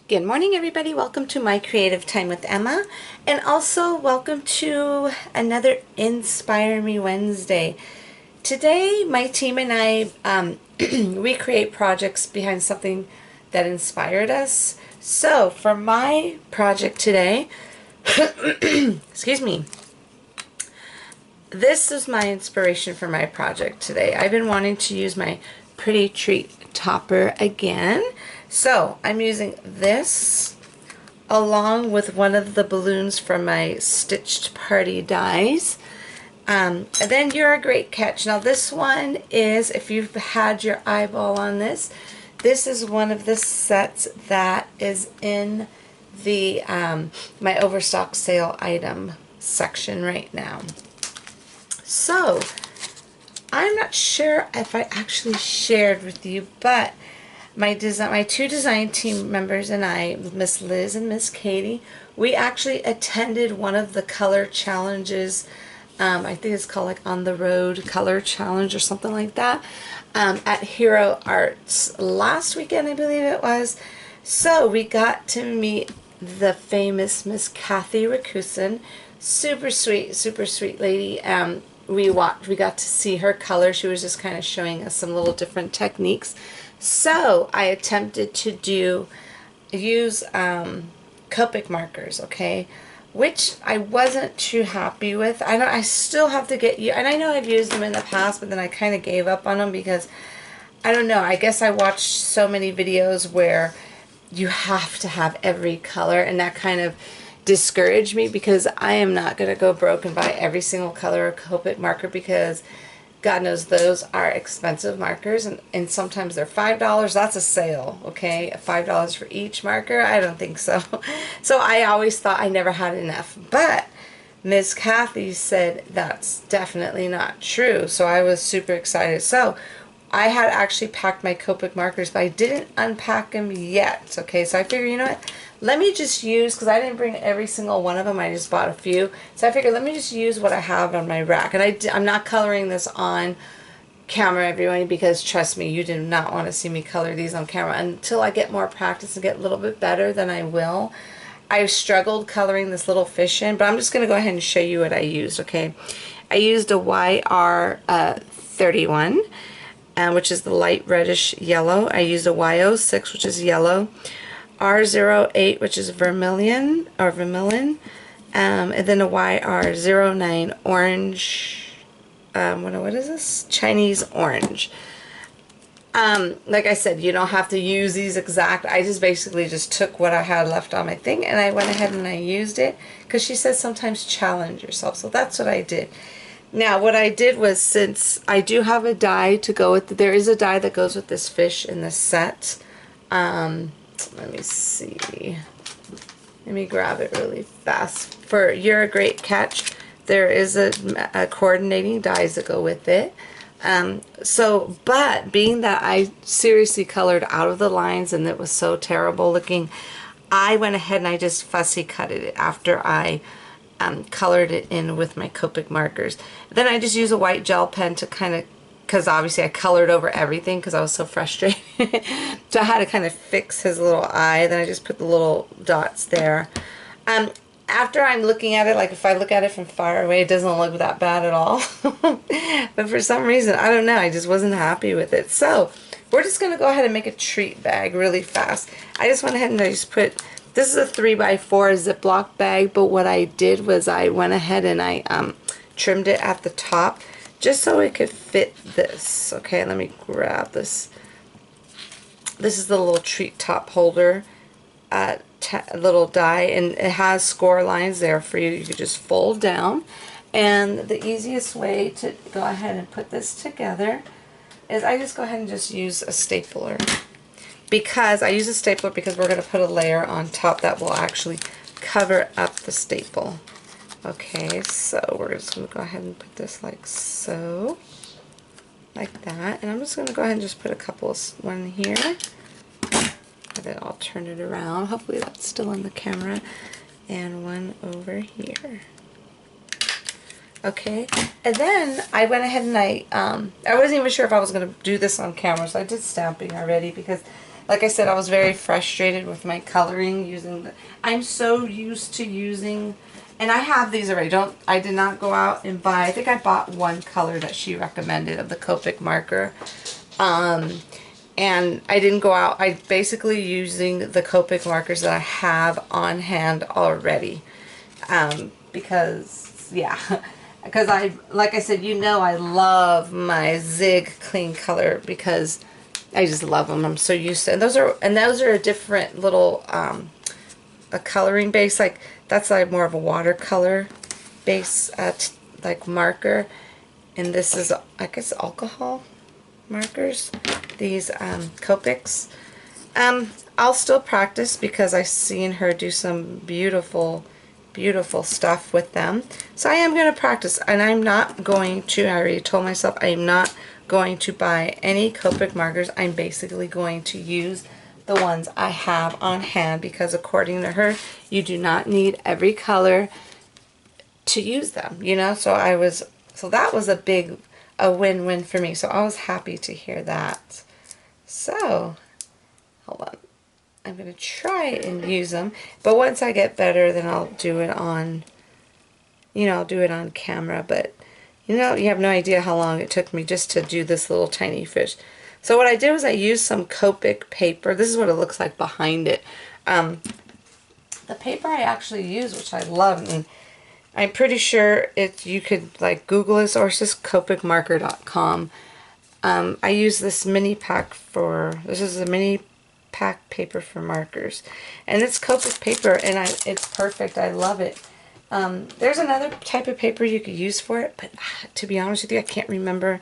Good morning, everybody. Welcome to My Creative Time with Emma, and also welcome to another Inspire Me Wednesday. Today, my team and I we create projects behind something that inspired us. So, for my project today, excuse me, this is my inspiration for my project today. I've been wanting to use my Pretty Treat topper again. So I'm using this along with one of the balloons from my Stitched Party dies. And then You're a Great Catch. Now this one is, if you've had your eyeball on this, this is one of the sets that is in the my overstock sale item section right now. So I'm not sure if I actually shared with you, but my two design team members and I, Miss Liz and Miss Katie, we actually attended one of the color challenges. I think it's called like On the Road Color Challenge or something like that, at Hero Arts last weekend, I believe it was. So we got to meet the famous Miss Kathy Rakusin. Super sweet lady. We got to see her color. She was just kind of showing us some little different techniques. So I attempted to use Copic markers, okay, which I wasn't too happy with. I still have to get you, and I know I've used them in the past, but then I kind of gave up on them because I don't know. I guess I watched so many videos where you have to have every color, and that kind of discouraged me because I am not going to go broke and buy every single color of Copic marker because God knows those are expensive markers, and sometimes they're $5. That's a sale, okay? $5 for each marker? I don't think so. So I always thought I never had enough. But Miss Kathy said that's definitely not true. So I was super excited. So I had actually packed my Copic markers, but I didn't unpack them yet, okay? So I figured, you know what? Let me just use, because I didn't bring every single one of them, I just bought a few. So I figured let me just use what I have on my rack. And I'm not coloring this on camera, everyone, because trust me, you do not want to see me color these on camera. Until I get more practice and get a little bit better, then I will. I've struggled coloring this little fish in, but I'm just going to go ahead and show you what I used, okay? I used a YR31, which is the light reddish yellow. I used a YO6, which is yellow. R08, which is vermilion, and then a YR09 orange, what is this? Chinese orange. Like I said, you don't have to use these exact. I just basically just took what I had left on my thing and I went ahead and I used it because she says sometimes challenge yourself. So that's what I did. Now what I did was, since I do have a die to go with, there is a die that goes with this fish in this set. Let me see. Let me grab it really fast. For You're a Great Catch, there is a coordinating dies that go with it. But being that I seriously colored out of the lines and it was so terrible looking, I went ahead and I just fussy cutted it after I colored it in with my Copic markers. Then I just use a white gel pen to kind of, because obviously I colored over everything because I was so frustrated. So I had to kind of fix his little eye. Then I just put the little dots there. After I'm looking at it, like if I look at it from far away, it doesn't look that bad at all. But for some reason, I don't know, I just wasn't happy with it. So we're just going to go ahead and make a treat bag really fast. I just went ahead and I just put, this is a 3x4 Ziploc bag, but what I did was I went ahead and I trimmed it at the top, just so it could fit this. Okay, let me grab this. This is the little treat top holder, little die, and it has score lines there for you. You could just fold down. And the easiest way to go ahead and put this together is I just go ahead and just use a stapler. Because I use a stapler because we're going to put a layer on top that will actually cover up the staple. Okay, so we're just going to go ahead and put this like so, like that, and I'm just going to go ahead and just put a couple of one here, and then I'll turn it around. Hopefully that's still in the camera, and one over here. Okay, and then I went ahead and I wasn't even sure if I was going to do this on camera, so I did stamping already because like I said, I was very frustrated with my coloring using the, I'm so used to using, and I have these already. I did not go out and buy, I think I bought one color that she recommended of the Copic marker. And I didn't go out, I basically using the Copic markers that I have on hand already. Because, yeah, because like I said, you know, I love my Zig Clean Color because I just love them. I'm so used to, and those are a different little, a coloring base, like, that's like more of a watercolor base, like marker, and this is, I guess, alcohol markers, these Copics. I'll still practice because I've seen her do some beautiful stuff with them. So I am going to practice, and I'm not going to, I already told myself I am not going to buy any Copic markers. I'm basically going to use the ones I have on hand because according to her, you do not need every color to use them, you know? So that was a win-win for me. So I was happy to hear that. So, hold on. I'm going to try and use them. But once I get better, then I'll do it on, I'll do it on camera. But, you have no idea how long it took me just to do this little tiny fish. So what I did was I used some Copic paper. This is what it looks like behind it. The paper I actually use, which I love, and I'm pretty sure you could like Google this, or it's just copicmarker.com. I use this mini pack this is a mini pack paper for markers, and it's Copic paper, and it's perfect. I love it. There's another type of paper you could use for it, but to be honest with you, I can't remember.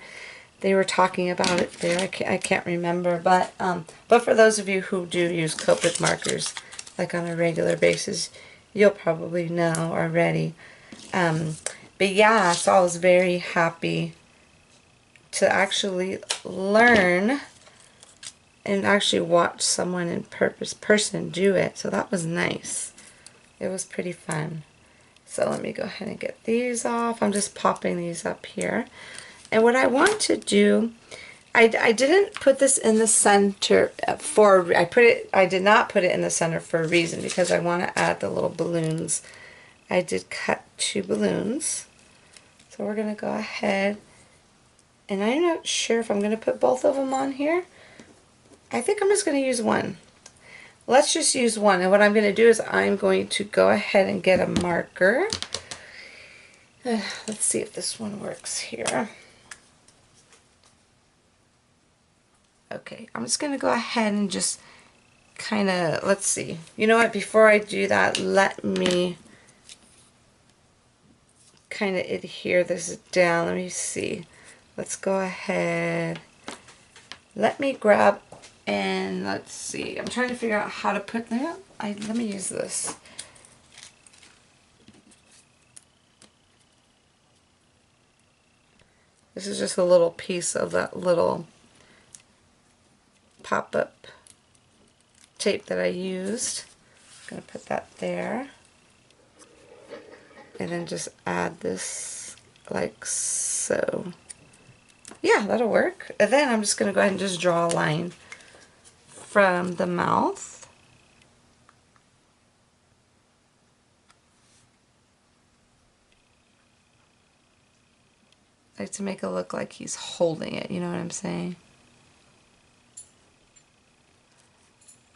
They were talking about it there. I can't remember, but for those of you who do use Copic markers like on a regular basis, you'll probably know already. But yeah, so I was very happy to actually learn and actually watch someone in person do it. So that was nice. It was pretty fun. So let me go ahead and get these off. I'm just popping these up here. And what I want to do, I didn't put this in the center I did not put it in the center for a reason, because I want to add the little balloons. I did cut 2 balloons. So we're going to go ahead, and I'm not sure if I'm going to put both of them on here. I think I'm just going to use one. Let's just use one. And what I'm going to do is I'm going to go ahead and get a marker. Let's see if this one works here. Okay, I'm just going to go ahead and just kind of, let's see. You know what, before I do that, let me kind of adhere this down. Let me see. Let's go ahead. Let me grab, and let's see. I'm trying to figure out how to put that. Let me use this. This is just a little piece of that little pop-up tape that I used. I'm going to put that there. And then just add this like so. Yeah, that'll work. And then I'm just going to go ahead and just draw a line from the mouth. I like to make it look like he's holding it, you know what I'm saying?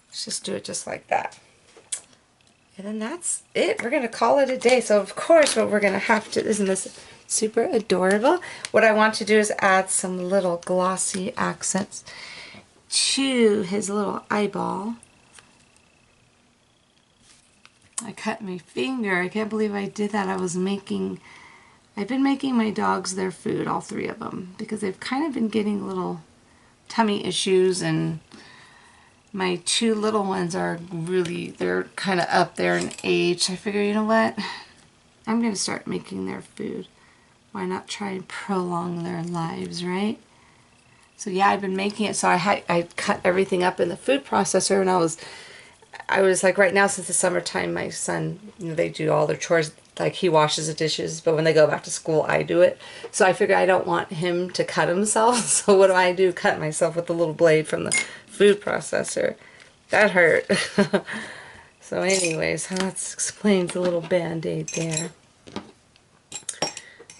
Let's just do it just like that. And then that's it. We're going to call it a day. So of course what we're going to have to, isn't this super adorable? What I want to do is add some little glossy accents to his little eyeball. I cut my finger. I can't believe I did that. I've been making my dogs their food, all 3 of them, because they've kind of been getting little tummy issues, and my 2 little ones are really, they're kind of up there in age. I figure, you know what? I'm going to start making their food. Why not try and prolong their lives, right? So yeah, I've been making it. So I cut everything up in the food processor, and I was like, right now, since the summertime, my son, they do all their chores. Like, he washes the dishes, but when they go back to school, I do it. So I figure I don't want him to cut himself. So what do? Cut myself with the little blade from the food processor. That hurt. So anyways, that explains the little band-aid there.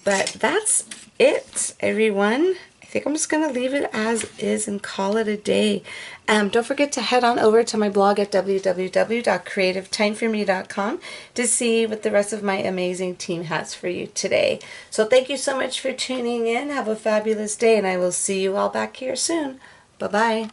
But that's it, everyone. I think I'm just going to leave it as is and call it a day. Don't forget to head on over to my blog at www.creativetimeforme.com to see what the rest of my amazing team has for you today. So thank you so much for tuning in. Have a fabulous day, and I will see you all back here soon. Bye-bye.